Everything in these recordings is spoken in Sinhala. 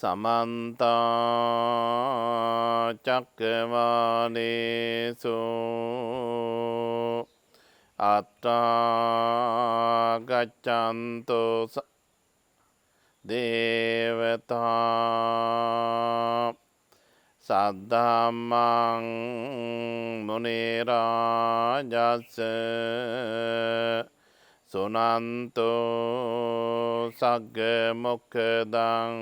සමන්ත චක්කවාලේසු අත්තා ගච්ඡන්තෝ දේවතා සද්ධම්මං මුනි රාජස් සුනන්තෝ සග්ග මොක්ඛදං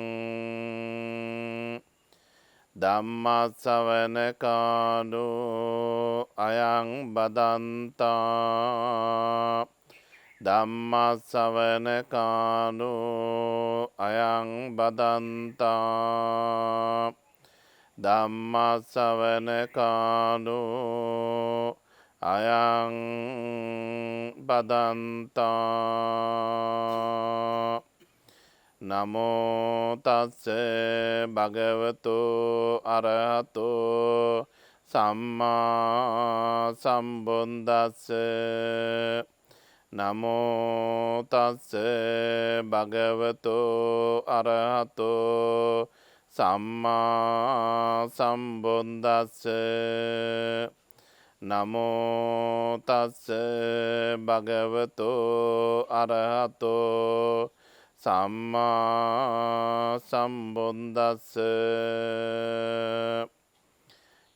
ධම්ම ශ්‍රවණ කාලෝ අයං බදන්තා ධම්ම ශ්‍රවණ කාලෝ අයං බදන්තා ධම්ම ශ්‍රවණ කාලෝ අයං බදන්තා නමෝ තස්ස භගවතු අරහතෝ සම්මා සම්බුද්දස්ස නමෝ තස්ස භගවතු අරහතෝ සම්මා සම්බුද්දස්ස නමෝ තස්ස භගවතු අරහතෝ සම්මා සම්බුද්දස්ස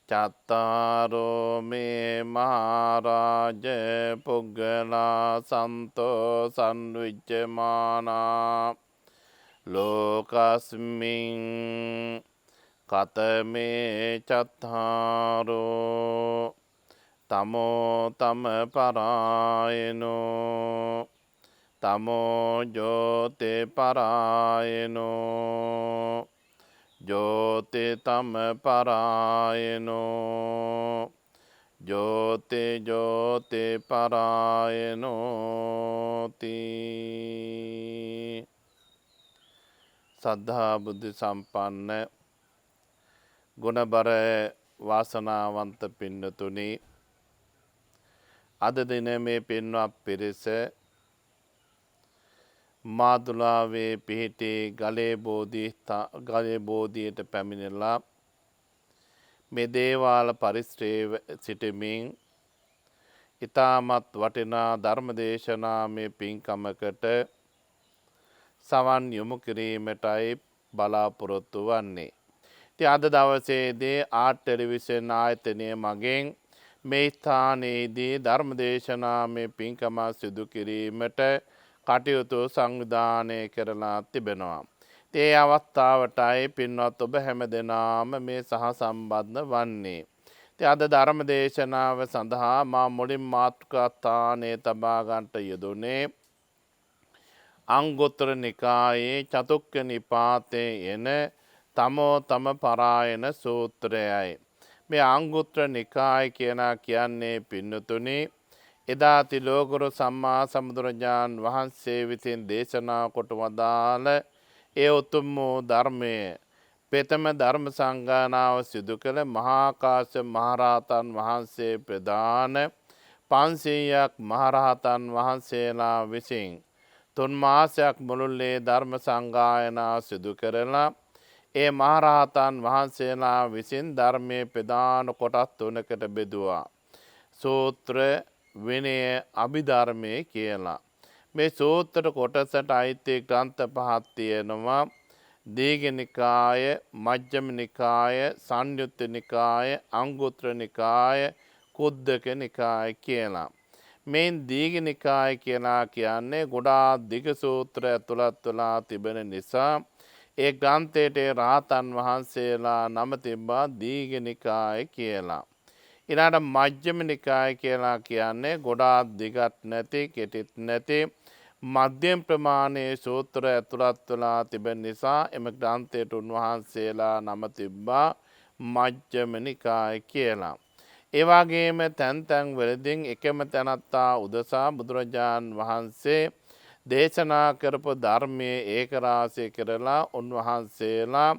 චත්තාරෝ මේ මහරජ පුග්ගලා සන්තෝ සන්විච්ඡමානා ලෝකස්මින් කතමේ චත්තාරෝ තමෝ තම පරායනෝ තමෝ ජෝති පරායනෝ ජෝති තම පරායනෝ ජෝති ජෝති පරායනෝති. සද්ධා බුද්ධ සම්පන්න ගුණබර වාසනාවන්ත පින්නතුනි, අද දින මේ පින්වත් පිරිස මාදුලාවේ පිහිටි ගලේ බෝධියට පැමිණලා මේ දේවාල පරිශ්‍රයේ සිටමින් ඉතාමත් වටිනා ධර්මදේශනා මේ පින්කමකට සවන් යොමු කිරීමටයි බලාපොරොත්තු වන්නේ. ඉතින් අද දවසේදී ආර්ට් ටෙලිවිෂන් ආයතනය මගින් මේ ස්ථානයේදී ධර්මදේශනා මේ පින්කම සිදු කිරීමට කටයුතු සංවිධානය කරලා තිබෙනවා. ඒ අවස්ථාවටයි පින්වත් ඔබ හැම දෙනාම මේ සහසම්බන්ධ වන්නේ. ඉතින් අද ධර්ම දේශනාව සඳහා මා මුලින් මාතෘකා ස්ථානයේ තබා ගන්නට යෙදුනේ අංගුත්තර නිකායේ චතුක්ක නිපාතේ එන තමෝ තම පරායන සූත්‍රයයි. මේ අංගුත්තර නිකාය කියන්නේ පින්නතුනි, එදා තිලෝගුරු සම්මා සම්බුදුරජාණන් වහන්සේ විසින් දේශනා කොට වදාළ ඒ උතුම් වූ ධර්මය ප්‍රථම ධර්ම සංගායනාව සිදු කළ මහා කාශ්‍යප මහරහතන් වහන්සේ ප්‍රදාන 500ක් මහරහතන් වහන්සේලා විසින් 3 මාසයක් මුළුල්ලේ ධර්ම සංගායනාව සිදු කරලා ඒ මහරහතන් වහන්සේලා විසින් ධර්මයේ ප්‍රදාන කොටස් 3කට බෙදුවා. සූත්‍ර, විනය, අභිධර්මයේ කියලා. මේ සූත්‍ර කොටසට අයිති ග්‍රන්ථ 5ක් තියෙනවා. දීඝ නිකාය, මජ්ක්‍ධිම නිකාය, සංයුත්ත නිකාය, අංගුත්තර නිකාය, කුද්දක නිකාය කියලා. මේ දීඝ නිකාය කියන්නේ ගොඩාක් දිග සූත්‍ර ඇතුළත් වෙලා තිබෙන නිසා ඒ ග්‍රන්ථයට රහතන් වහන්සේලා නම තිබ්බා දීඝ නිකාය කියලා. ඊළඟට මජ්ක්‍ධිම නිකාය කියන්නේ ගොඩාක් දිගත් නැති, කෙටිත් නැති මධ්‍යම ප්‍රමාණයේ සූත්‍ර ඇතුළත් වෙලා තිබෙන නිසා එම ග්‍රන්ථයට උන්වහන්සේලා නම තිබ්බා මජ්ක්‍ධිම නිකාය කියලා. ඒ වගේම තැන් වලදී එකම තැනත්තා උදෙසා බුදුරජාණන් වහන්සේ දේශනා කරපු ධර්මයේ ඒකරාශී කරලා උන්වහන්සේලා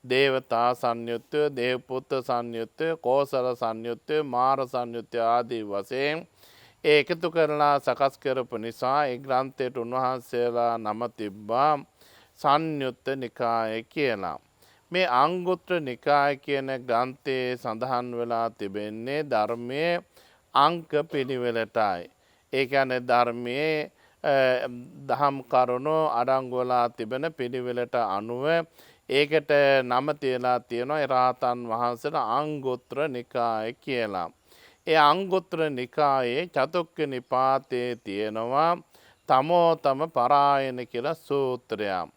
දේවතා සංයුත්තය, දේවපුත්ත සංයුත්තය, කෝසල සංයුත්තය, මාර සංයුත්තය ආදී වශයෙන් එකතු කරලා සකස් කරපු නිසා ඒ ග්‍රන්ථයට උන්වහන්සේලා නම තිබ්බා සංයුත්ත නිකාය කියලා. මේ අංගුත්තර නිකාය කියන ග්‍රන්ථයේ සඳහන් වෙලා තිබෙන්නේ ධර්මයේ අංක පිළිවෙලටයි. ඒ කියන්නේ ධර්මයේ දහම් කරුණු අඩංගු වෙලා තිබෙන පිළිවෙලට අනුව ඒකට නම තියලා තියෙනවා රහතන් වහන්සේලා අංගුත්තර නිකාය කියලා. ඒ අංගුත්තර නිකායේ චතුක්ක නිපාතේ තියෙනවා තමෝතම පරායන කියලා සූත්‍රයක්.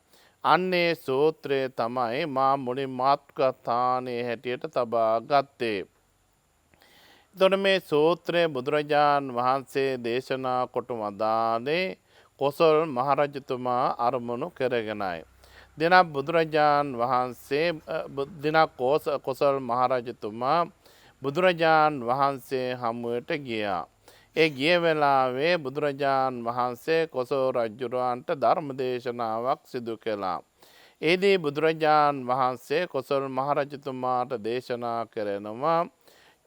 අන්නේ සූත්‍රය තමයි මා මුලින් මාතෘකාස්ථානයේ හැටියට තබා ගත්තේ. එතකොට මේ සූත්‍රය බුදුරජාණන් වහන්සේ දේශනා කොට වදාළේ කොසල් මහරජතුමා අරමුණු කරගෙනයි. දිනක් බුදුරජාණන් වහන්සේ දිනක් කොසල් මහරජතුමා බුදුරජාණන් වහන්සේ හමුවට ගියා. ඒ ගිය වෙලාවේ බුදුරජාණන් වහන්සේ කොසල් රජුරවන්ට ධර්ම දේශනාවක් සිදු කළා. එදී බුදුරජාණන් වහන්සේ කොසල් මහරජතුමාට දේශනා කරනවා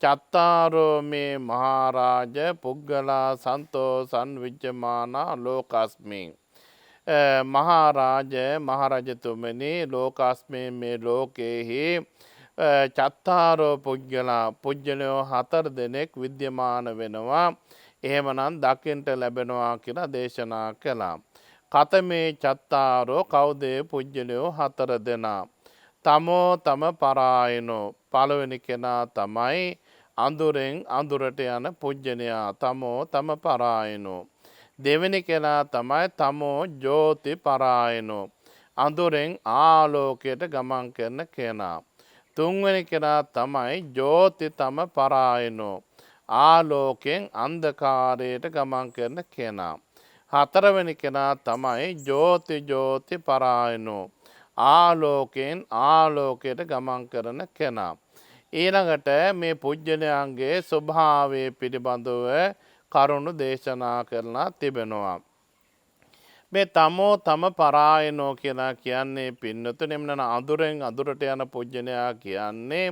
චත්තාරෝ මේ මහරජ පුග්ගලා සන්තෝ සංවිජ්ජමානා ලෝකස්මින්. මහරජ මහරජතුමනි ලෝකස්මින් මේ ලෝකෙහි චත්තාරෝ පුජ්ගලා පුජ්‍යලයෝ 4 දෙනෙක් විද්‍යමාන වෙනවා. එහෙමනම් දකින්ට ලැබෙනවා කියලා දේශනා කළා. කතමේ චත්තාරෝ කවුද පුජ්‍යලයෝ 4 දෙනා. තමෝ තම පරායනෝ පළවෙනි කෙනා තමයි අඳුරෙන් අඳුරට යන පුජ්‍යලයා තමෝ තම පරායනෝ. දෙවෙනි කෙනා තමයි තමෝ ජෝති පරායනෝ අඳුරෙන් ආලෝකයට ගමන් කරන කෙනා. තුන්වෙනි කෙනා තමයි ජෝති තම පරායනෝ ආලෝකයෙන් අන්ධකාරයට ගමන් කරන කෙනා. හතරවෙනි කෙනා තමයි ජෝති ජෝති පරායනෝ ආලෝකයෙන් ආලෝකයට ගමන් කරන කෙනා. ඊළඟට මේ පුජ්‍යලයන්ගේ ස්වභාවය පිළිබඳව කරුණු දේශනා කරලා තිබෙනවා. මේ තමෝ තම පරායනෝ කියලා කියන්නේ පින්නතුනේ එන්න අඳුරෙන් අඳුරට යන පුජ්‍යලයා කියන්නේ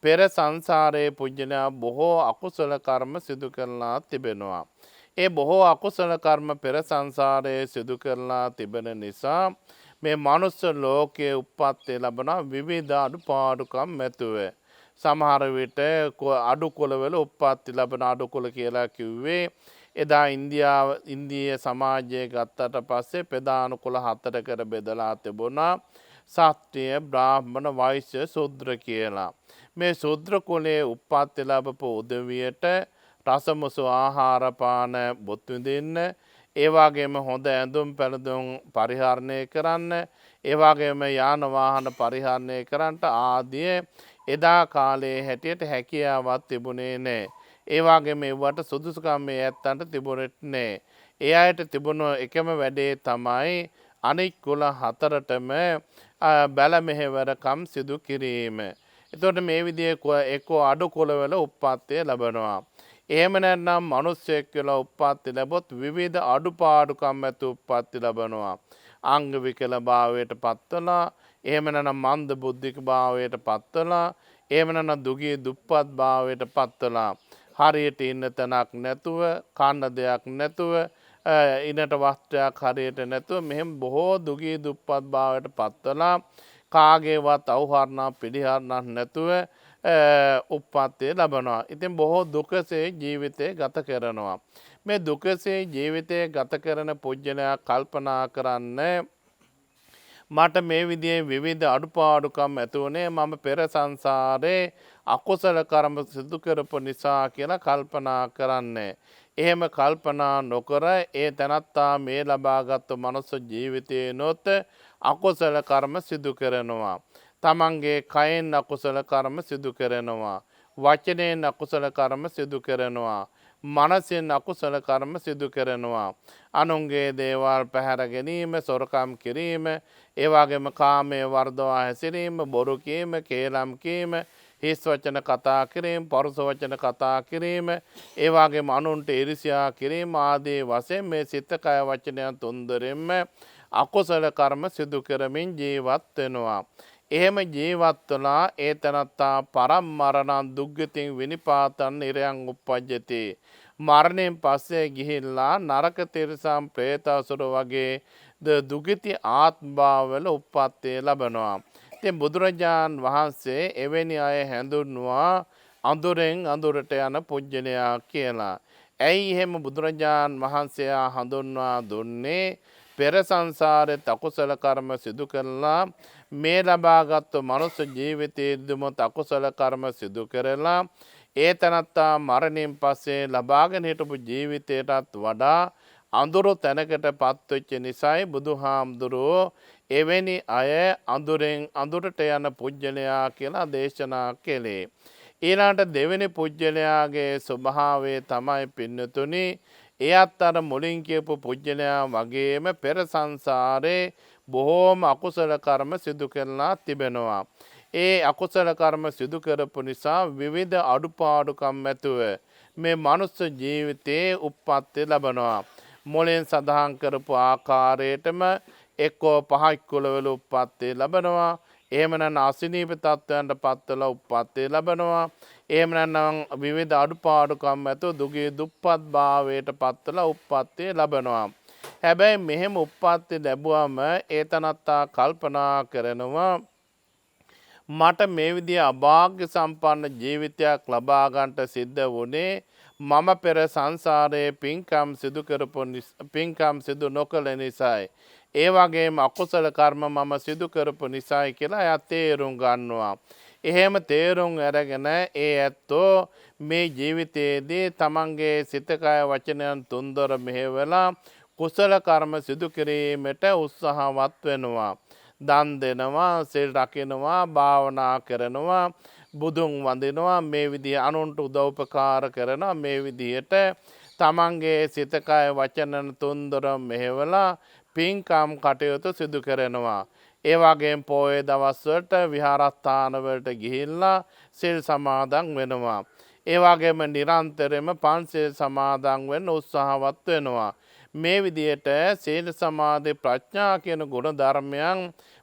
පෙර සංසාරයේ පුජ්‍යලයා බොහෝ අකුසල කර්ම සිදු කරලා තිබෙනවා. ඒ බොහෝ අකුසල කර්ම පෙර සංසාරයේ සිදු කරලා තිබෙන නිසා මේ මනුස්ස ලෝකයේ උප්පත්ති ලැබෙන විවිධ අඩුපාඩුකම් මැතුව සමහර විට අඩුකුලවල උප්පත්ති ලැබෙන අඩුකුල කියලා කිව්වේ එදා ඉන්දීය සමාජයේ ගත්තට පස්සේ ප්‍රධාන කුල 4කට බෙදලා තිබුණා. ශාස්ත්‍රීය බ්‍රාහ්මණ වෛශ්‍ය ශූද්‍ර කියලා. මේ ශූද්‍ර කුලයේ උප්පත්ති ලැබපු උදවියට රසමුසු ආහාර පාන බොත් විඳින්න, ඒ වගේම හොඳ ඇඳුම් පැළඳුම් පරිහරණය කරන්න, ඒ වගේම යාන වාහන පරිහරණය කරන්නට ආදී එදා කාලයේ හැටියට හැකියාවක් තිබුණේ නැහැ. ඒ වගේම ඒවට සුදුසුකම් මේ ඇත්තන්ට තිබුණෙත් නැහැ. ඒ අයට තිබුණු එකම වැඩේ තමයි අනික් කුල 4ටම බැල මෙහෙවරකම් සිදු කිරීම. එතකොට මේ විදිහේ එක්කෝ අඩු කුලවල උප්පත්තිය ලැබෙනවා. එහෙම නැත්නම් මිනිස්සෙක් කියලා උප්පත්ති ලැබොත් විවිධ අඩුපාඩුකම් ඇති උප්පත්ති ලැබෙනවා. අංග විකල භාවයට පත්වලා, එහෙම නැත්නම් මන්ද බුද්ධික භාවයට පත්වලා, එහෙම නැත්නම් දුගී දුප්පත් භාවයට පත්වලා, හරියට ඉන්න තැනක් නැතුව, කන්න දෙයක් නැතුව, ඉනට වස්ත්‍රයක් හරියට නැතුව මෙහෙම බොහෝ දුගී දුප්පත් භාවයට පත්වලා කාගේවත් අවහරණක් පිළිහරණක් නැතුව උප්පත්තිය ලැබෙනවා. ඉතින් බොහෝ දුකසේ ජීවිතය ගත කරනවා. මේ දුකසේ ජීවිතය ගත කරන පුජ්‍යලයා කල්පනා කරන්නේ මට මේ විදිහේ විවිධ අඩුපාඩුකම් ඇති වුණේ මම පෙර සංසාරේ අකුසල කර්ම සිදු කරපු නිසා කියලා කල්පනා කරන්නේ. එහෙම කල්පනා නොකර ඒ තනත්තා මේ ලබාගත් මනුස්ස ජීවිතේනොත් අකුසල කර්ම සිදු කරනවා. තමන්ගේ කයෙන් අකුසල කර්ම සිදු කරනවා. වචනයෙන් අකුසල කර්ම සිදු කරනවා. මනසෙන් අකුසල කර්ම සිදු කරනවා. අනුන්ගේ දේවල් පැහැර ගැනීම, සොරකම් කිරීම, ඒ වගේම කාමයේ වර්ධවා හැසිරීම, බොරු කීම, කේලම් කීම, හිස් වචන කතා කිරීම, පරුස වචන කතා කිරීම, ඒ වගේම අනුන්ට ඊර්ෂ්‍යා කිරීම ආදී වශයෙන් මේ සිත කය වචනයන් තුන්දරෙන්ම අකුසල කර්ම සිදු කරමින් ජීවත් වෙනවා. එහෙම ජීවත් වලා ඒ තනත්තා පරම්මරණ දුක්ගතින් විනිපාතන් නිරයන් උප්පජ්ජති. මරණයෙන් පස්සේ ගිහිල්ලා නරක තිරිසන් ප්‍රේත අසුර වගේ දුගති ආත්මභාවවල උප්පත්තිය ලැබෙනවා. ඉතින් බුදුරජාන් වහන්සේ එවැනි අය හැඳුන්වුවා අඳුරෙන් අඳුරට යන පුජ්‍යලයා කියලා. ඇයි එහෙම බුදුරජාන් වහන්සේ හඳුන්වා දුන්නේ? පෙර සංසාරේ අකුසල කර්ම සිදු කළා මේ ලබාගත් මනුස්ස ජීවිතයේදීම අකුසල කර්ම සිදු කරලා ඒ තනත්තා මරණයෙන් පස්සේ ලබාගෙන හිටපු ජීවිතයටත් වඩා අඳුරු තැනකට පත්වෙච්ච නිසායි බුදුහාමුදුරුවෝ එවැනි අය අඳුරෙන් අඳුරට යන පුජ්‍යලයා කියලා දේශනා කළේ. ඊළාට දෙවෙනි පුජ්‍යලයාගේ ස්වභාවය තමයි පින්නතුනි එයත් අර මුලින් කියපු පුජ්‍යලයා වගේම පෙර සංසාරේ බොහෝම අකුසල කර්ම සිදු කරලා තිබෙනවා. ඒ අකුසල කර්ම සිදු කරපු නිසා විවිධ අඩුපාඩුකම් ඇතුව මේ මනුස්ස ජීවිතයේ උප්පත්ති ලබනවා. මුලින් සඳහන් කරපු ආකාරයටම එක්කෝ පහක් කුලවල උප්පත්ති ලබනවා. එහෙම නැත්නම් අසනීප තත්ත්වයන්ට පත්වලා උප්පත්ති ලබනවා. එහෙම නැත්නම් විවිධ අඩුපාඩුකම් ඇතුව දුගී දුප්පත් භාවයට පත්වලා උප්පත්ති ලබනවා. හැබැයි මෙහෙම උප්පත්ති ලැබුවම ඒ තනත්තා කල්පනා කරනවා මට මේ විදිහ අභාග්‍ය සම්පන්න ජීවිතයක් ලබා ගන්නට සිද්ධ වුණේ මම පෙර සංසාරයේ පින්කම් සිදු නොකළ නිසායි. ඒ වගේම අකුසල කර්ම මම සිදු කරපු නිසායි කියලා එයා තේරුම් ගන්නවා. එහෙම තේරුම් අරගෙන ඒ ඇත්තෝ මේ ජීවිතයේදී තමන්ගේ සිත කය වචනයන් තුන්දොර මෙහෙवला කුසල කර්ම සිදු කිරීමට උත්සාහවත් වෙනවා. දන් දෙනවා, සිල් රකින්නවා, භාවනා කරනවා, බුදුන් වඳිනවා, මේ විදිහ අනුන්ට උදව්පකාර කරනවා. මේ විදිහට තමන්ගේ සිත කය වචනයන් තුන්දොර මෙහෙवला පින්කම් කටයුතු සිදු කරනවා. ඒ වගේම පොයේ දවස්වලට විහාරස්ථාන වලට ගිහිල්ලා සිල් සමාදන් වෙනවා. ඒ වගේම නිරන්තරයෙන්ම පන්සිල් සමාදන් වෙන්න උත්සාහවත් වෙනවා. මේ විදිහට සීල සමාධි ප්‍රඥා කියන ගුණ ධර්මයන්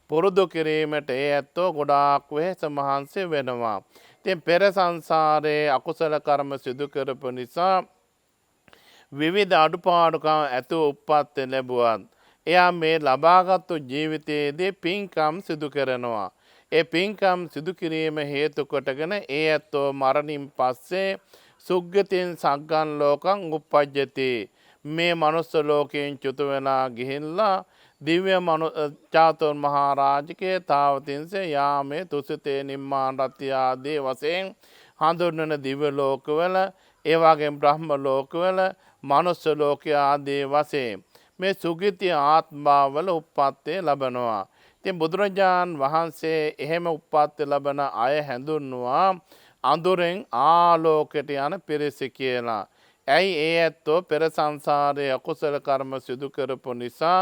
පුරුදු කිරීමට ඒ ඇත්තෝ ගොඩාක් වෙහෙස මහන්සි වෙනවා. ඉතින් පෙර සංසාරයේ අකුසල කර්ම සිදු කරපු නිසා විවිධ අඩුපාඩුකම් ඇතුව උප්පත්ති ලැබුවත් එයා මේ ලබාගත්තු ජීවිතයේදී පින්කම් සිදු කරනවා. ඒ පින්කම් සිදු කිරීම හේතු කොටගෙන ඒ ඇත්තෝ මරණින් පස්සේ සුග්ගතින් සග්ගන් ලෝකං උප්පජ්ජති. මේ මනුස්ස ලෝකයෙන් චුත වෙලා ගිහිල්ලා දිව්‍ය චාතුර් මහරජකේ තාවතින්සේ යාමේ තුසිතේ නිම්මාන රත්ය ආදී වශයෙන් හඳුන්වන දිව්‍ය ලෝකවල ඒ වගේම බ්‍රහ්ම ලෝකවල මනුස්ස ලෝක ආදී වශයෙන් මේ සුගති ආත්මාවල උප්පත්ති ලබනවා. ඉතින් බුදුරජාන් වහන්සේ එහෙම උප්පත්ති ලබන අය හැඳුන්වුවා අඳුරෙන් ආලෝකයට යන පිරිස කියලා. ඇයි ඒ ඇත්තෝ පෙර සංසාරයේ අකුසල කර්ම සිදු කරපු නිසා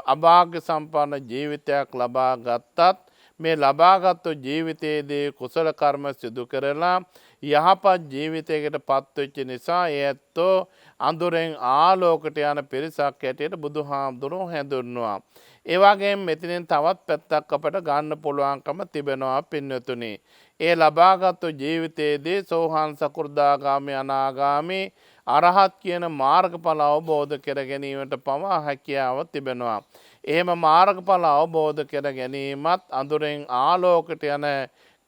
අභාග්‍ය සම්පන්න ජීවිතයක් ලබා ගත්තත් මේ ලබාගත්තු ජීවිතයේදී කුසල කර්ම සිදු කරලා යහපත් ජීවිතයකට පත්වෙච්ච නිසා ඒ ඇත්තෝ අඳුරෙන් ආලෝකයට යන පිරිසක් හැටියට බුදුහාමුදුරුවෝ හැඳුන්වුවා. ඒ වගේම මෙතනින් තවත් පැත්තක් අපට ගන්න පුළුවන්කම තිබෙනවා පින්වතුනි. ඒ ලබාගත්තු ජීවිතයේදී සෝහාන් සකෘදාගාමි අනාගාමි අරහත් කියන මාර්ගඵල අවබෝධ කර ගැනීමට පවා හැකියාව තිබෙනවා. එහෙම මාර්ගඵල අවබෝධ කර ගැනීමත් අඳුරෙන් ආලෝකයට යන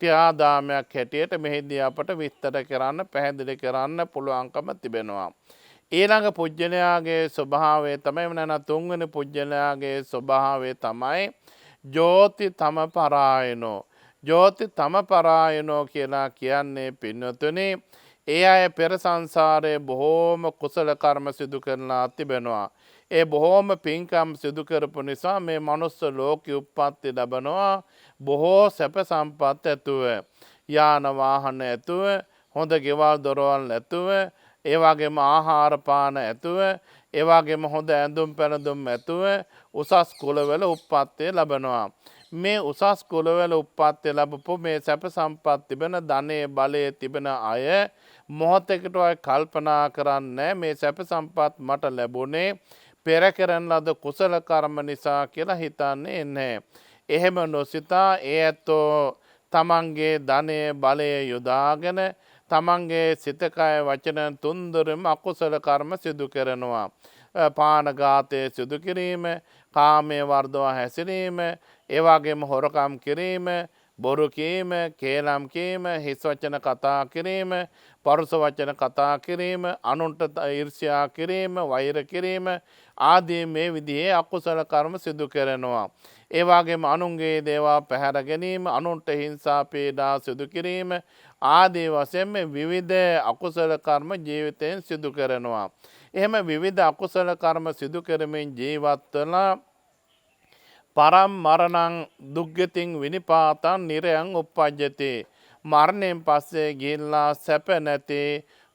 ක්‍රියාදාමයක් හැටියට මෙහිදී අපට විස්තර කරන්න පැහැදිලි කරන්න පුළුවන්කම තිබෙනවා. ඊළඟ පුජ්‍යලයාගේ ස්වභාවය තමයි නැත්නම් තුන්වෙනි පුජ්‍යලයාගේ ස්වභාවය තමයි ජෝති තම පරායනෝ. ජෝති තම පරායනෝ කියලා කියන්නේ පින්වතුනි ඒ අය පෙර සංසාරයේ බොහෝම කුසල කර්ම සිදු කරලා තිබෙනවා. ඒ බොහෝම පින්කම් සිදු කරපු නිසා මේ මනුස්ස ලෝකෙ උප්පත්ති ලැබනවා. බොහෝ සැප සම්පත් ඇතුව, යාන වාහන ඇතුව, හොඳ ගෙවල් දොරවල් ඇතුව, ඒ වගේම ආහාර පාන ඇතුව, ඒ වගේම හොඳ ඇඳුම් පැළඳුම් ඇතුව උසස් කුලවල උප්පත්ති ලැබනවා. මේ උසස් කුලවල උප්පත්ති ලැබපු මේ සැප සම්පත් තිබෙන ධනෙ බලය තිබෙන අය මොහොතකට ඔය කල්පනා කරන්නේ මේ සැප සම්පත් මට ලැබුණේ පෙර කරන ලද කුසල කර්ම නිසා කියලා හිතන්නේ නැහැ. එහෙම නොසිතා ඒ ඇත්තෝ තමන්ගේ ධනය බලය යොදාගෙන තමන්ගේ සිත කය වචන තුන්දොරම අකුසල කර්ම සිදු කරනවා. පානඝාතය සිදු කිරීම, කාමයේ වර්ධවා හැසිරීම, ඒ වගේම හොරකම් කිරීම, බොරු කීම, කේලම් කීම, හිස් වචන කතා කිරීම, පරුස වචන කතා කිරීම, අනුන්ට ඊර්ෂ්‍යා කිරීම, වෛර කිරීම ආදී මේ විදිහේ අකුසල කර්ම සිදු කරනවා. ඒ වගේම අනුන්ගේ දේවල් පැහැර ගැනීම, අනුන්ට හිංසා පීඩා සිදු කිරීම ආදී වශයෙන් මේ විවිධ අකුසල කර්ම ජීවිතයෙන් සිදු කරනවා. එහෙම විවිධ අකුසල කර්ම සිදු කරමින් ජීවත් වෙලා පරම් මරණං දුක්ගතින් විනිපාතං නිරයන් උප්පජ්ජති. මරණයෙන් පස්සේ ගිහිල්ලා සැප නැති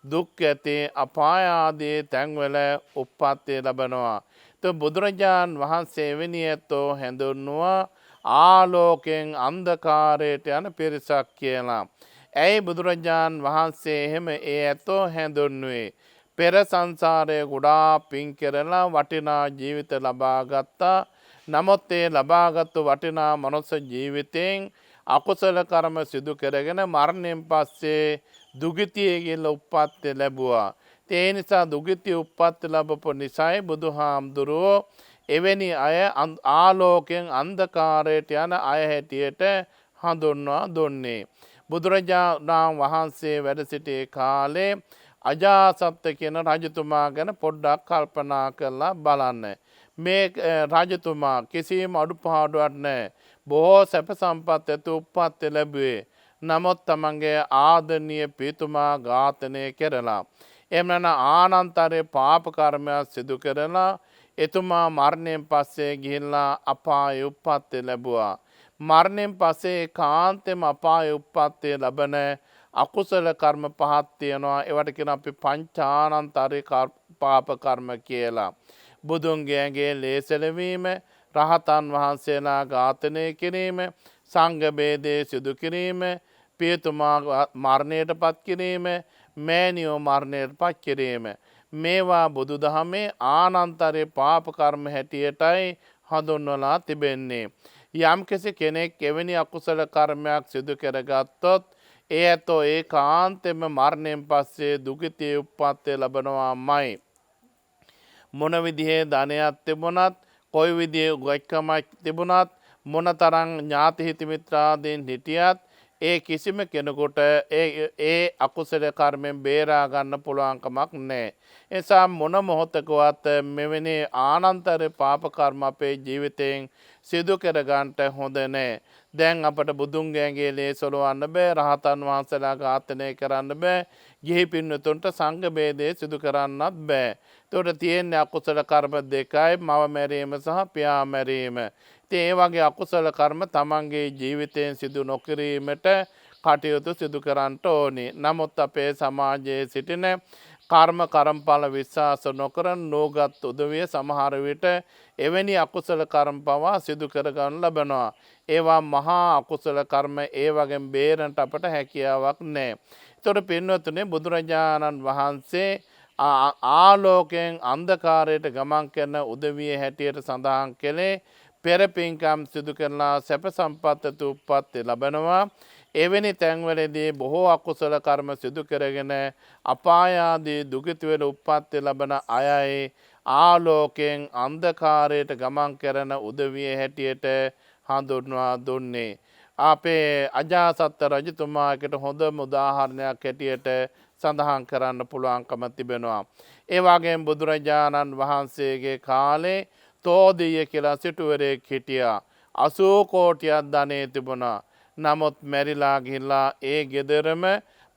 දුක් ඇති අපාය ආදී තැන්වල උප්පත්තිය ලබනවා. බුදුරජාන් වහන්සේ එවැනි ඇත්තෝ හැඳුන්වුවා ආලෝකයෙන් අන්ධකාරයට යන පිරිසක් කියලා. ඇයි බුදුරජාන් වහන්සේ එහෙම ඒ ඇත්තෝ හැඳුන්වුවේ? පෙර සංසාරයේ ගොඩාක් පින් කරලා වටිනා ජීවිත ලබා ගත්තා. නමුත් ඒ ලබාගත්තු වටිනා මනුස්ස ජීවිතයෙන් අකුසල කර්ම සිදු කරගෙන මරණයෙන් පස්සේ දුගතියේ ගිහිල්ලා උප්පත්ති ලැබුවා. ඒ නිසා දුගතිය උප්පත්ති ලැබපු නිසායි බුදුහාමුදුරුවෝ එවැනි අය ආලෝකයෙන් අන්ධකාරයට යන අය හැටියට හඳුන්වා දුන්නේ. බුදුරජාණන් වහන්සේ වැඩ සිටි කාලේ අජාසත්ත කියන රජතුමා ගැන පොඩ්ඩක් කල්පනා කරලා බලන්න. මේ රජතුමා කිසිම අඩුපාඩුවක් නැහැ. බොහෝ සැප සම්පත් ඇති උප්පත්ති ලැබුවේ. නමුත් තමන්ගේ ආදරණීය පියතුමා ඝාතනය කරලා එමන ආනන්තරේ පාප කර්මයක් සිදු කරලා එතුමා මරණයෙන් පස්සේ ගිහිල්ලා අපාය උප්පත්ති ලැබුවා. මරණයෙන් පස්සේ කාන්තෙම අපාය උප්පත්ති ලැබෙන අකුසල කර්ම පහක් තියෙනවා. ඒවට කියන අපි පංචානන්තරේ පාප කර්ම කියලා. බුදුන්ගේ ඇඟේ ලේසලවීම, රහතන් වහන්සේලා ඝාතනය කිරීම, සංඝ බේදය සිදු කිරීම, පියතුමා මරණයට පත් කිරීම, මෑණියෝ මරණයට පත් කිරීම. මේවා බුදුදහමේ ආනන්තරේ පාප කර්ම හැටියටයි හඳුන්වලා තිබෙන්නේ. යම්කිසි කෙනෙක් එවැනි අකුසල කර්මයක් සිදු කරගත්තොත් ඒ ඇතෝ ඒකාන්තයෙන්ම මරණයෙන් පස්සේ දුගතියේ උප්පත්තිය ලබනවාමයි. මොන විදිහේ ධනයක් තිබුණත්, කොයි විදිහේ උගත්කමක් තිබුණත්, මොන තරම් ඥාති හිත මිත්‍රාදීන් හිටියත් ඒ කිසිම කෙනෙකුට ඒ අකුසල කර්මෙන් බේරා ගන්න පුළුවන් කමක් නැහැ. ඒ නිසා මොන මොහොතකවත් මෙවැනි ආනන්තර පාප කර්ම අපේ ජීවිතයෙන් සිදු කර ගන්නට හොඳ නැහැ. දැන් අපට බුදුන්ගේ ඇඟේ ලේසලවන්න බෑ, රහතන් වහන්සේලා ඝාතනය කරන්න බෑ, ගිහි පින්වතුන්ට සංඝ බේදය සිදු කරන්නත් බෑ. ඒකට තියෙන අකුසල කර්ම දෙකයි, මව මැරීම සහ පියා මැරීම. ඉතින් ඒ වගේ අකුසල කර්ම තමන්ගේ ජීවිතයෙන් සිදු නොකිරීමට කටයුතු සිදු කරන්න ඕනේ. නමුත් අපේ සමාජයේ සිටින කර්ම කර්මඵල විශ්වාස නොකරන නෝගත් උදවිය සමහර විට එවැනි අකුසල කර්ම පවා සිදු කරගන්න ලබනවා. ඒවා මහා අකුසල කර්ම, ඒ වගේම බේරන්නට අපට හැකියාවක් නැහැ. ඒතකොට පින්වතුනි, බුදුරජාණන් වහන්සේ ආලෝකයෙන් අන්ධකාරයට ගමන් කරන උදවිය හැටියට සඳහන් කළේ පෙර පින්කම් සිදු කරලා සැප සම්පත් උප්පත්ති ලබනවා. එවැනි තැන්වලදී බොහෝ අකුසල කර්ම සිදු කරගෙන අපාය ආදී දුගති වල උප්පත්ති ලබන අයයි ආලෝකයෙන් අන්ධකාරයට ගමන් කරන උදවිය හැටියට හඳුන්වා දුන්නේ. අපේ අජාසත්ත රජතුමාකට හොඳම උදාහරණයක් හැටියට සඳහන් කරන්න පුළුවන්කම තිබෙනවා. ඒ වගේම බුදුරජාණන් වහන්සේගේ කාලේ තෝදිය කියලා සිටුවරයෙක් හිටියා. 80 කෝටියක් ධනෙ තිබුණා. නමුත් මැරිලා ගිහිල්ලා ඒ ගෙදරම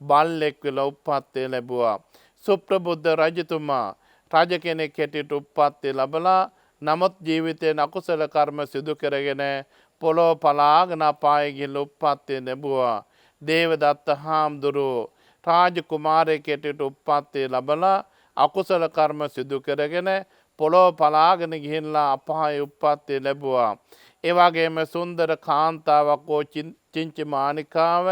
බල්ලෙක් වෙලා උප්පත්ති ලැබුවා. සුප්‍රබුද්ධ රජතුමා රජ කෙනෙක් හැටියට උප්පත්ති ලැබලා නමුත් ජීවිතේ අකුසල කර්ම සිදු කරගෙන පොළොව පලාගෙන අපායේ ගිහිල්ලා උප්පත්ති ලැබුවා. දේවදත්ත හාමුදුරුවෝ රාජකුමාරයෙක් හැටියට උප්පත්ති ලැබලා අකුසල කර්ම සිදු කරගෙන පොළොව පලාගෙන ගිහිල්ලා අපායේ උප්පත්ති ලැබුවා. ඒ වගේම සුන්දර කාන්තාවක් වූ චින්චි මානිකාව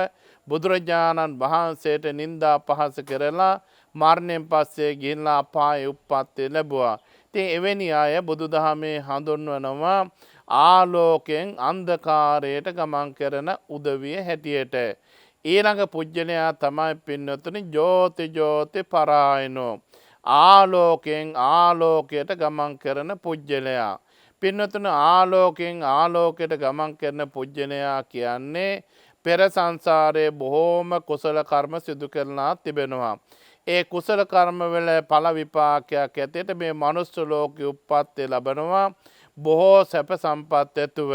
බුදුරජාණන් වහන්සේට නින්දා පහස කරලා මරණයෙන් පස්සේ ගිහිල්ලා අපායේ උප්පත්ති ලැබුවා. ඉතින් එවැනි අය බුදුදහමේ හඳුන්වනවා ආලෝකයෙන් අන්ධකාරයට ගමන් කරන උදවිය හැටියට. ඊළඟ පුජ්‍යලයා තමයි පින්වතුනි ජෝති පරායනෝ. ආලෝකයෙන් ආලෝකයට ගමන් කරන පුජ්‍යලයා. පින්නතුන ආලෝකයෙන් ආලෝකයට ගමන් කරන පුජ්‍යලයා කියන්නේ පෙර සංසාරයේ බොහෝම කුසල කර්ම සිදු කරලා තිබෙනවා. ඒ කුසල කර්ම වල ඵල විපාකයක් ඇටියට මේ මනුස්ස ලෝකෙ උප්පත්ති ලැබනවා. බොහෝ සැප සම්පත් ඇතුව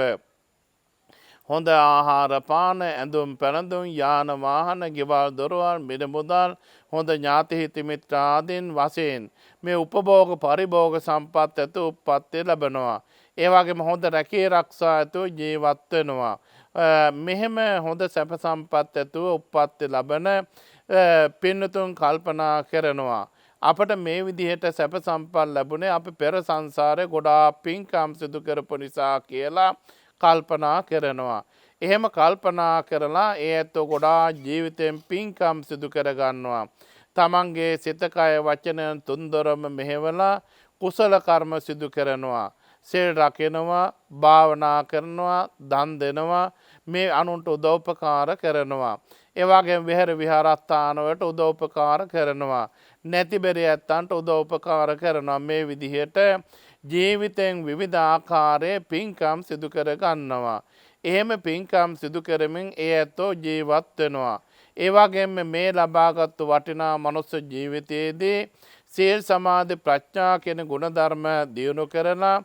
හොඳ ආහාර පාන ඇඳුම් පැළඳුම් යාන වාහන ගෙවල් දොරවල් මිල මුදල් හොඳ ඥාති හිත මිත්‍ර ආදීන් වශයෙන් මේ උපභෝග පරිභෝග සම්පත් ඇතු උප්පත්ති ලැබෙනවා. ඒ වගේම හොඳ රැකී ආරක්ෂා ඇතුව ජීවත් වෙනවා. මෙහෙම හොඳ සැප සම්පත් ඇතුව උප්පත්ති ලැබෙන පින්නතුන් කල්පනා කරනවා. අපට මේ විදිහට සැප සම්පත් ලැබුණේ අපි පෙර සංසාරේ ගොඩාක් පින්කම් සිදු කරපු නිසා කියලා කල්පනා කරනවා. එහෙම කල්පනා කරලා ඒ ඇත්තෝ ගොඩාක් ජීවිතයෙන් පින්කම් සිදු කරගන්නවා. තමන්ගේ සිත කය වචන තුන්දොරම මෙහෙवला කුසල කර්ම සිදු කරනවා. සීල් රකිනවා, භාවනා කරනවා, දන් දෙනවා, මේ අනුන්ට උදව්පකාර කරනවා. ඒ වගේම විහෙර විහාරස්ථාන වලට උදව්පකාර කරනවා. නැති බැරි ඇත්තන්ට උදව්පකාර කරනවා. මේ විදිහට ජීවිතෙන් විවිධ ආකාරයේ පින්කම් සිදු කර ගන්නවා. එහෙම පින්කම් සිදු කරමින් ඒ ඇත්තෝ ජීවත් වෙනවා. ඒ වගේම මේ ලබාගත් වටිනා මනුස්ස ජීවිතයේදී සීල් සමාධි ප්‍රඥා කියන ගුණධර්ම දියුණු කරලා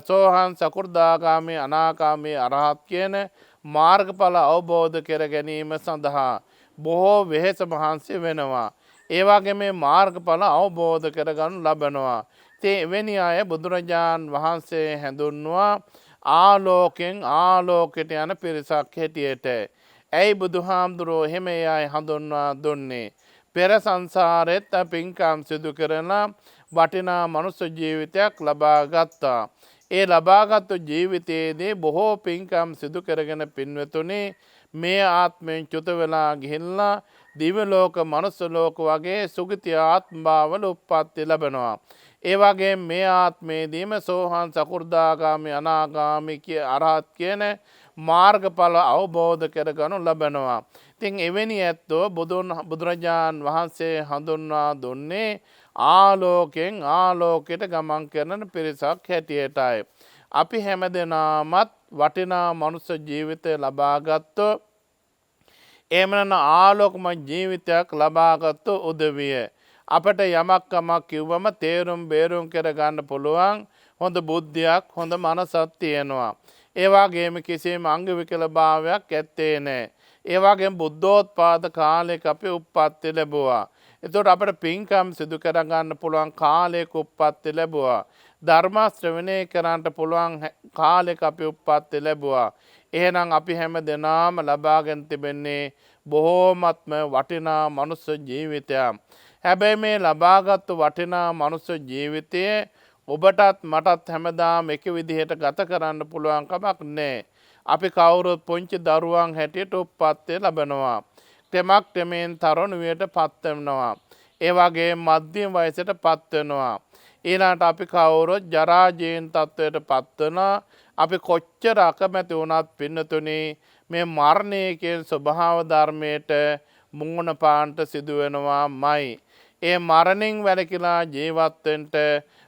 සෝහන් සකු르දාගාමී අනාගාමී අරහත් කියන මාර්ගඵල අවබෝධ කර ගැනීම සඳහා බොහෝ වෙහෙස මහන්සි වෙනවා. ඒ වගේම මේ මාර්ගඵල අවබෝධ කරගනු ලබනවා. එවැනි අය බුදුරජාණන් වහන්සේ හැඳුන්වා ආලෝකයෙන් ආලෝකයට යන පිරිසක් හැටියට. ඇයි බුදුහාමුදුරුවෝ එහෙම අය හඳුන්වා දුන්නේ? පෙර සංසාරෙත් පින්කම් සිදු කරලා වටිනා මනුස්ස ජීවිතයක් ලබා ගත්තා. ඒ ලබාගත්තු ජීවිතයේදී බොහෝ පින්කම් සිදු කරගෙන පින්වතුනි මේ ආත්මයෙන් චුත වෙලා ගිහිල්ලා දිව්‍ය ලෝක මනුස්ස ලෝක වගේ සුගති ආත්මභාවවල උප්පත්ති ලැබෙනවා. ඒ වගේ මේ ආත්මයේදීම සෝහන් සකු르දාගාමී අනාගාමී අරහත් කියන මාර්ගඵල අවබෝධ කරගනු ලබනවා. ඉතින් එවැනි ඇත්තෝ බුදුරජාණන් වහන්සේ හඳුන්වා දුන්නේ ආලෝකයෙන් ආලෝකයට ගමන් කරන පිරිසක් හැටියටයි. අපි හැමදෙනාමත් වටිනා මනුස්ස ජීවිතය ලබාගත්තෝ එමන ආලෝකමය ජීවිතයක් ලබාගත්තු උදවිය. අපට යමක් කමක් කිව්වම තේරුම් බේරුම් කරගන්න පුළුවන් හොඳ බුද්ධියක් හොඳ මනසක් තියෙනවා. ඒ වගේම කිසිම අංග විකලභාවයක් ඇත්තේ නැහැ. ඒ වගේම බුද්ධෝත්පාද කාලයක අපි උප්පත්ති ලැබුවා. එතකොට අපිට පින්කම් සිදු කරගන්න පුළුවන් කාලයක උප්පත්ති ලැබුවා. ධර්ම ශ්‍රවණය කරන්න පුළුවන් කාලයක අපි උප්පත්ති ලැබුවා. එහෙනම් අපි හැම දෙනාම ලබාගෙන තිබෙන්නේ බොහෝමත්ම වටිනා මනුස්ස ජීවිතයක්. හැබැයි මේ ලබාගත්තු වටිනා මනුස්ස ජීවිතයේ ඔබටත් මටත් හැමදාම එක විදිහට ගත කරන්න පුළුවන් කමක් නැහැ. අපි කවුරුත් පුංචි දරුවන් හැටියට උප්පත්ති ලැබෙනවා. තෙමක් තෙමෙන් තරුණියට පත් වෙනවා. ඒ වගේ මධ්‍යම වයසට පත් වෙනවා. ඊළඟට අපි කවුරුත් ජරා ජීර්ණ තත්වයට පත් වෙනවා. අපි කොච්චර අකමැති වුණත් පින්නතුනි මේ මරණය කියන ස්වභාව ධර්මයට මුහුණ පාන්නට සිදු වෙනවාමයි. ඒ මරණින් වැළකීලා ජීවත් වෙන්න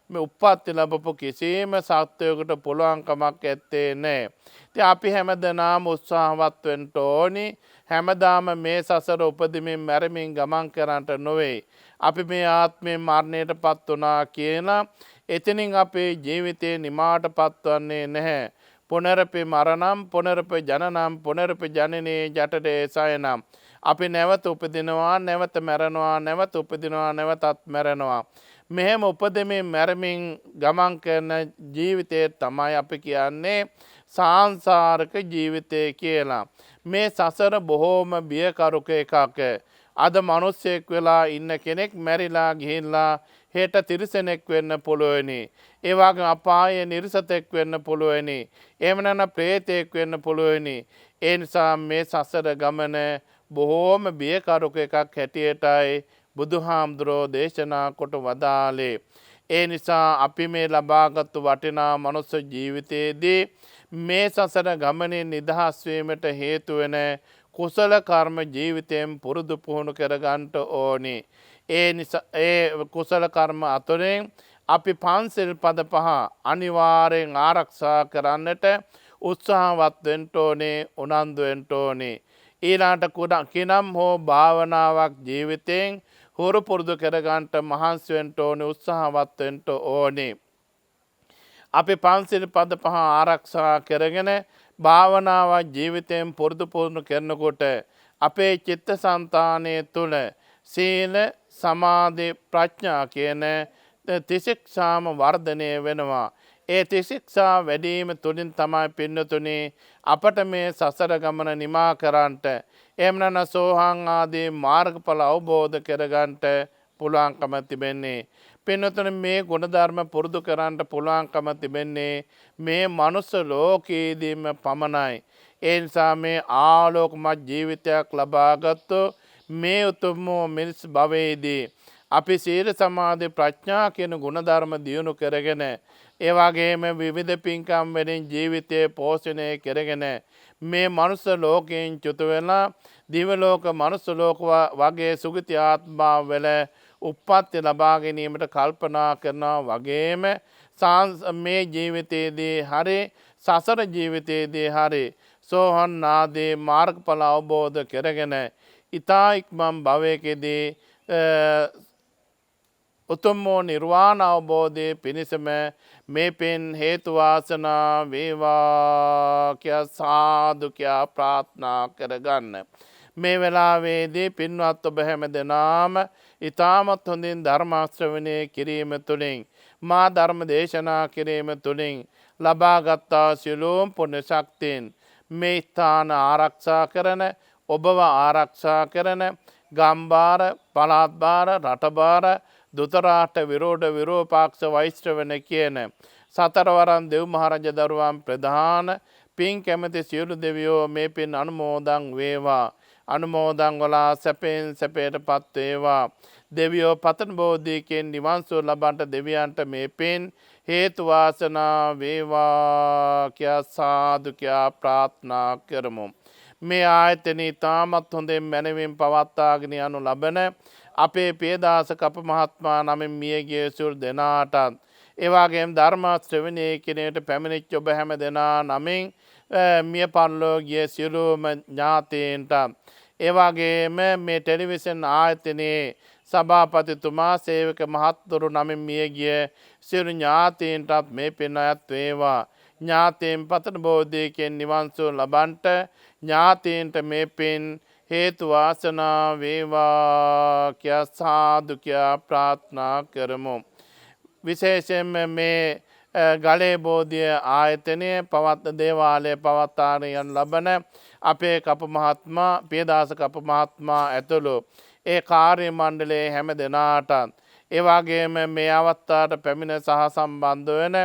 මේ උප්පත්ති ලැබපු කිසිම සත්වයකට පුළුවන් කමක් ඇත්තේ නැහැ. ඉතින් අපි හැමදෙනාම උත්සාහවත් වෙන්න ඕනි. හැමදාම මේ සසර උපදිමින් මැරෙමින් ගමන් කරන්නට නොවේ. අපි මේ ආත්මේ මරණයටපත් වුණා කියලා එතනින් අපේ ජීවිතේ නිමාට පත්වන්නේ නැහැ. පුනරපි මරණම් පුනරපි ජනනම් පුනරපි ජනනේ ජටේ සයනම්. අපි නැවත උපදිනවා නැවත මැරෙනවා නැවත උපදිනවා නැවතත් මැරෙනවා. මෙහෙම උපදෙමින් මැරෙමින් ගමන් කරන ජීවිතය තමයි අපි කියන්නේ සාංසාරික ජීවිතය කියලා. මේ සසර බොහෝම බියකරුක එකක්. අද මිනිස්සෙක් වෙලා ඉන්න කෙනෙක් මැරිලා ගිහිල්ලා හෙට තිරිසනෙක් වෙන්න පුළුවනි. ඒ වගේම අපායේ නිර්සතෙක් වෙන්න පුළුවනි. එහෙම නැත්නම් ප්‍රේතෙක් වෙන්න පුළුවනි. ඒ නිසා මේ සසර ගමන බොහෝම බියකරුක එකක් හැටියටයි බුදුහාමුදුරෝ දේශනා කොට වදාළේ. ඒ නිසා අපි මේ ලබාගත්තු වටිනා මනුස්ස ජීවිතයේදී මේ සසර ගමනේ නිදහස් වීමට හේතු වෙන කුසල කර්ම ජීවිතයෙන් පුරුදු පුහුණු කරගන්නට ඕනි. ඒ නිසා ඒ කුසල කර්ම අතුරෙන් අපි පන්සිල් පද 5 අනිවාර්යෙන් ආරක්ෂා කරන්නට උත්සාහවත් වෙන්න ඕනේ, උනන්දු වෙන්න ඕනේ. ඊළාට කිනම් හෝ භාවනාවක් ජීවිතයෙන් හුරු පුරුදු කරගන්නට මහන්සි වෙන්න ඕනේ, උත්සාහවත් වෙන්න ඕනේ. අපි පන්සිල් පද 5 ආරක්ෂා කරගෙන භාවනාවක් ජීවිතයෙන් පුරුදු පුහුණු කරනකොට අපේ චිත්තසංතානය තුළ සීල, සමාධි, ප්‍රඥා කියන ත්‍රිශික්ෂාම වර්ධනය වෙනවා. ඒ ත්‍රිශික්ෂා වැඩිම තුලින් තමයි පින්නතුනේ අපට මේ සසර ගමන නිමා කරන්නට, එහෙම නැත්නම් සෝහං ආදී මාර්ගඵල අවබෝධ කරගන්නට පුළුවන්කම තිබෙන්නේ. පින්නතුනේ මේ ගුණධර්ම පුරුදු කරන්නට පුළුවන්කම තිබෙන්නේ මේ මනුස්ස ලෝකයේදීම පමණයි. ඒ නිසා මේ ආලෝකමත් ජීවිතයක් ලබාගත්තු මේ උතුම් මිනිස් භවයේදී අපි සීල, සමාධි, ප්‍රඥා කියන ගුණධර්ම දියුණු කරගෙන, ඒ වගේම විවිධ පින්කම් වලින් ජීවිතය පෝෂණය කරගෙන මේ මනුස්ස ලෝකයෙන් චුත වෙලා දිව්‍ය ලෝක, මනුස්ස ලෝක වගේ සුගති ආත්මාවල උප්පත්ති ලබා ගැනීමට කල්පනා කරනවා වගේම මේ ජීවිතයේදී හරි සසර ජීවිතයේදී හරි සෝහන් ආදී මාර්ගඵල අවබෝධ කරගෙන ඊතා ඉක්මන් භවයකදී උතුම් නිර්වාණ අවබෝධයේ පිණිසම මේ පින් හේතු වාසනා වේවා කියා සාදු කියා ප්‍රාර්ථනා කරගන්න. මේ වෙලාවේදී පින්වත් ඔබ හැම දෙනාම ඊ타මත් හොඳින් ධර්ම ශ්‍රවණය කිරීම තුළින්, මා ධර්ම දේශනා කිරීම තුළින් ලබාගත් සියලුම පුණ්‍ය ශක්තියෙන් මේ ස්ථාන ආරක්ෂා කරන, ඔබව ආරක්ෂා කරන, ගම්බාර, පළාත්බාර, රටබාර, දුතරාට විරෝධ විරෝපාක්ෂ වෛශ්‍රවණ කියන සතරවරන් දෙව් මහරජ දරුවන් ප්‍රධාන පින් කැමති සියලු දෙවියෝ මේ පින් අනුමෝදන් වේවා. අනුමෝදන් වලා සැපෙන් සැපයට පත් වේවා. දෙවියෝ පතන බෝධියකින් නිවන් සුව ලබන්නට දෙවියන්ට මේ පින් හේතු වාසනා වේවා කියා සාදු කියා ප්‍රාර්ථනා කරමු. මේ ආයතනයේ තාමත් හොඳින් මැනවින් පවත්වාගෙන යනු ලබන අපේ පියදාස කප මහත්මයා නමින් මියගිය සියලු දෙනාටත්, ඒ වගේම ධර්ම ශ්‍රවණයේ කිනේට පැමිණිච්ච ඔබ හැම දෙනා නමින් මිය පරලෝකීය සියලුම ඥාතීන්ට, ඒ වගේම මේ ටෙලිවිෂන් ආයතනයේ සභාපතිතුමා, සේවක මහත්වරු නමින් මියගිය සියලු ඥාතීන්ටත් මේ පින් අයත් වේවා. ඥාතීන් පතන බෝධියකින් නිවන් සුව ලබන්නට ඥාතීන්ට මේ පින් හේතු වාසනා වේවා කියා සාදු කියා ප්‍රාර්ථනා කරමු. විශේෂයෙන්ම මේ ගලේ බෝධිය ආයතනයේ දේවාලය පවත්වාගෙන ලබන අපේ කප මහත්මයා, පියදාස කප මහත්මයා ඇතුළු ඒ කාර්ය මණ්ඩලයේ හැම දෙනාටත්, ඒ වගේම මේ අවස්ථාවට පැමිණ සහ සම්බන්ධ වෙන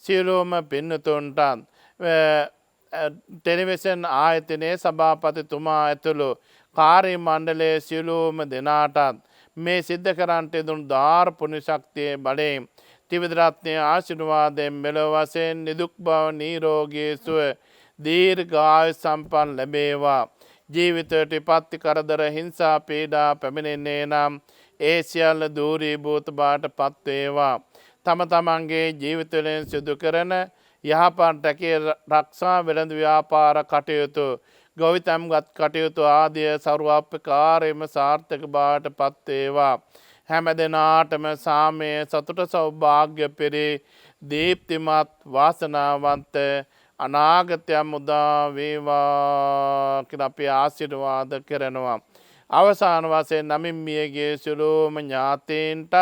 සියලුම පින්නතුන්ටත්, ටෙලිවිෂන් ආයතනයේ සභාපතිතුමා ඇතුළු කාර්ය මණ්ඩලයේ සියලුම දෙනාටත් මේ සිද්ධ කරන්නට දුන් දාර පුණ්‍ය ශක්තියේ බලයෙන් ත්‍රිවිධ රත්නයේ ආශිර්වාදයෙන් මෙලොව වශයෙන් නිදුක් බව, නිරෝගී සුව, දීර්ඝායු සම්පන්න ලැබේවා. ජීවිතයට විපත්ති, කරදර, හිංසා, පීඩා පැමිණෙන්නේ නම් ඒ සියල්ල දූරීභූත බවට පත් වේවා. තම තමන්ගේ ජීවිතවලින් සිදු කරන යහපත් රක්ෂා, වෙළඳ ව්‍යාපාර කටයුතු, ගොවිතැන්ගත් කටයුතු ආදිය සර්වාපකාරයෙන්ම සාර්ථක බවට පත් වේවා. හැම දෙනාටම සාමය, සතුට, සෞභාග්‍ය පිරි දීප්තිමත් වාසනාවන්ත අනාගතයක් උදා වේවා කියලා අපි ආශිර්වාද කරනවා. අවසාන වශයෙන් නමින් මියගිය සියලුම ඥාතීන්ටත්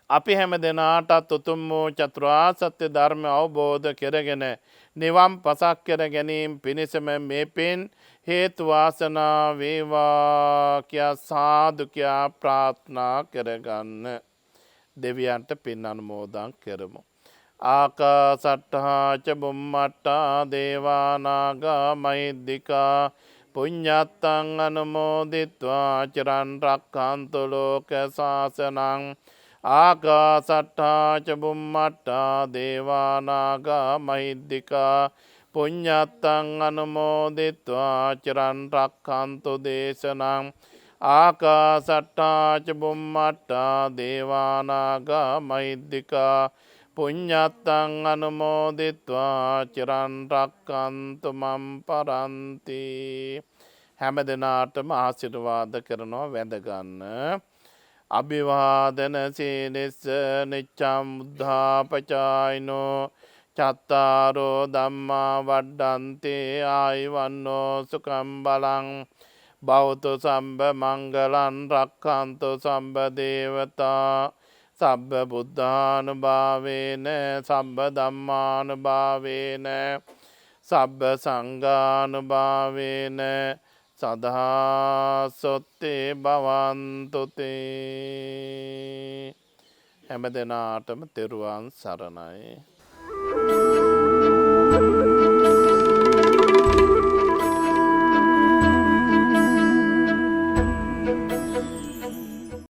අපි හැම දෙනාටත් උතුම් වූ චතුරාර්ය සත්‍ය ධර්ම අවබෝධ කරගෙන නිවන් පසක් කර ගැනීම පිණිසම මේ පින් හේතු වාසනා වේවා කියා සාදු කියා ප්‍රාර්ථනා කරගන්න. දෙවියන්ට පින් අනුමෝදන් කරමු. ආකාසට්ඨා ච බුම්මට්ඨා දේවා නාග මහිද්దికා පුඤ්ඤත්තං අනුමෝදිත්වා චිරන් රක්ඛන්තු ලෝක සාසනං. ආකාසට්ඨා ච බුම්මට්ඨා දේවා නාග මහිද්దికා පුඤ්ඤත්තං අනුමෝදිත්වා චිරන් රක්ඛන්තු දේශනං ආකාසට්ටා ච බුම්මට්ටා දේවානාගා මහිද්దికා පුඤ්ඤත්තං අනුමෝදිත්වා චිරන් රක්ඛන්තු මම් පරන්ති. හැම දිනාටම ආශිර්වාද කරනවා වැඳ ගන්න. අභිවාදන සීලිස්ස නිච්ඡම් බුද්ධාපචායිනෝ චත්තාරෝ ධම්මා වඩ්ඩන්තේ ආයුවන්නෝ සුඛං බලං භවතු සම්බ මංගලං රක්ඛන්තු සම්බ දේවතා සබ්බ බුද්ධානුභාවේන සබ්බ ධම්මානුභාවේන සබ්බ සංඝානුභාවේන සදා සොත්තේ භවන්තු තේ. හැම දිනාටම තෙරුවන් සරණයි.